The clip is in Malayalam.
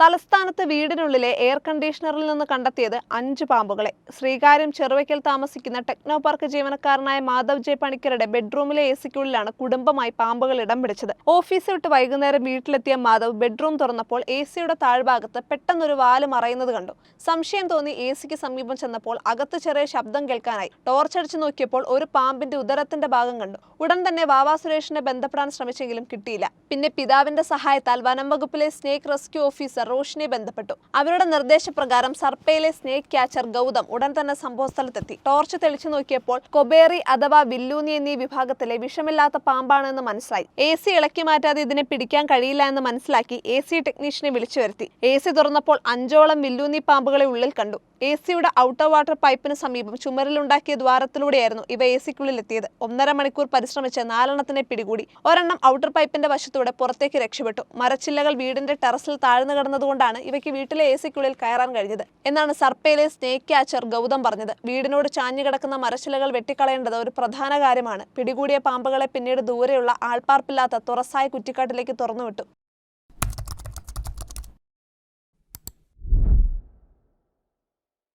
തലസ്ഥാനത്ത് വീടിനുള്ളിലെ എയർ കണ്ടീഷണറിൽ നിന്ന് കണ്ടെത്തിയത് 5 പാമ്പുകളെ. ശ്രീകാര്യം ചെറുവയ്ക്കൽ താമസിക്കുന്ന ടെക്നോ പാർക്ക് ജീവനക്കാരനായ മാധവ് ജെ പണിക്കരുടെ ബെഡ്റൂമിലെ എസിക്കുള്ളിലാണ് കുടുംബമായി പാമ്പുകൾ ഇടം പിടിച്ചത്. ഓഫീസ് വിട്ട് വൈകുന്നേരം വീട്ടിലെത്തിയ മാധവ് ബെഡ്റൂം തുറന്നപ്പോൾ എസിയുടെ താഴ്ഭാഗത്ത് പെട്ടെന്നൊരു വാല് മറയുന്നത് കണ്ടു. സംശയം തോന്നി എസിക്ക് സമീപം ചെന്നപ്പോൾ അകത്ത് ചെറിയ ശബ്ദം കേൾക്കാനായി ടോർച്ചടിച്ചു നോക്കിയപ്പോൾ ഒരു പാമ്പിന്റെ ഉദരത്തിന്റെ ഭാഗം കണ്ടു. ഉടൻ തന്നെ വാവാ സുരേഷിനെ ബന്ധപ്പെടാൻ ശ്രമിച്ചെങ്കിലും കിട്ടിയില്ല. പിന്നെ പിതാവിന്റെ സഹായത്താൽ വനം വകുപ്പിലെ സ്നേക് റെസ്ക്യൂ ഓഫീസർ റോഷിനെ ബന്ധപ്പെട്ടു. അവരുടെ നിർദ്ദേശപ്രകാരം സർപ്പയിലെ സ്നേക് ക്യാച്ചർ ഗൗതം ഉടൻ തന്നെ സംഭവസ്ഥലത്തെത്തി. ടോർച്ച് തെളിച്ചു നോക്കിയപ്പോൾ കൊബേറി അഥവാ വില്ലൂനി എന്നീ വിഭാഗത്തിലെ വിഷമില്ലാത്ത പാമ്പാണെന്ന് മനസ്സിലായി. എസി ഇളക്കി മാറ്റാതെ ഇതിനെ പിടിക്കാൻ കഴിയില്ല എന്ന് മനസ്സിലാക്കി എസി ടെക്നീഷ്യനെ വിളിച്ചു വരുത്തി. എസി തുറന്നപ്പോൾ 5ഓളം വില്ലൂനി പാമ്പുകളെ ഉള്ളിൽ കണ്ടു. എസിയുടെ ഔട്ടർ വാട്ടർ പൈപ്പിന് സമീപം ചുമരിലുണ്ടാക്കിയ ദ്വാരത്തിലൂടെയായിരുന്നു ഇവ എസിക്കുള്ളിൽ എത്തിയത്. 1.5 മണിക്കൂർ പരിശ്രമിച്ച് 4എണ്ണത്തിനെ പിടികൂടി. ഒരെണ്ണം ഔട്ടർ പൈപ്പിന്റെ വശത്തൂടെ പുറത്തേക്ക് രക്ഷപ്പെട്ടു. മരച്ചില്ലകൾ വീടിന്റെ ടെറസിൽ താഴ്ന്നു കിടന്നതുകൊണ്ടാണ് ഇവയ്ക്ക് വീട്ടിലെ എസിക്കുള്ളിൽ കയറാൻ കഴിഞ്ഞത് എന്നാണ് സർപ്പയിലെ സ്നേക് ക്യാച്ചർ ഗൗതം പറഞ്ഞത്. വീടിനോട് ചാഞ്ഞു കിടക്കുന്ന മരച്ചില്ലകൾ വെട്ടിക്കളയേണ്ടത് ഒരു പ്രധാന കാര്യമാണ്. പിടികൂടിയ പാമ്പുകളെ പിന്നീട് ദൂരെയുള്ള ആൾപ്പാർപ്പില്ലാത്ത തുറസായ കുറ്റിക്കാട്ടിലേക്ക് തുറന്നുവിട്ടു.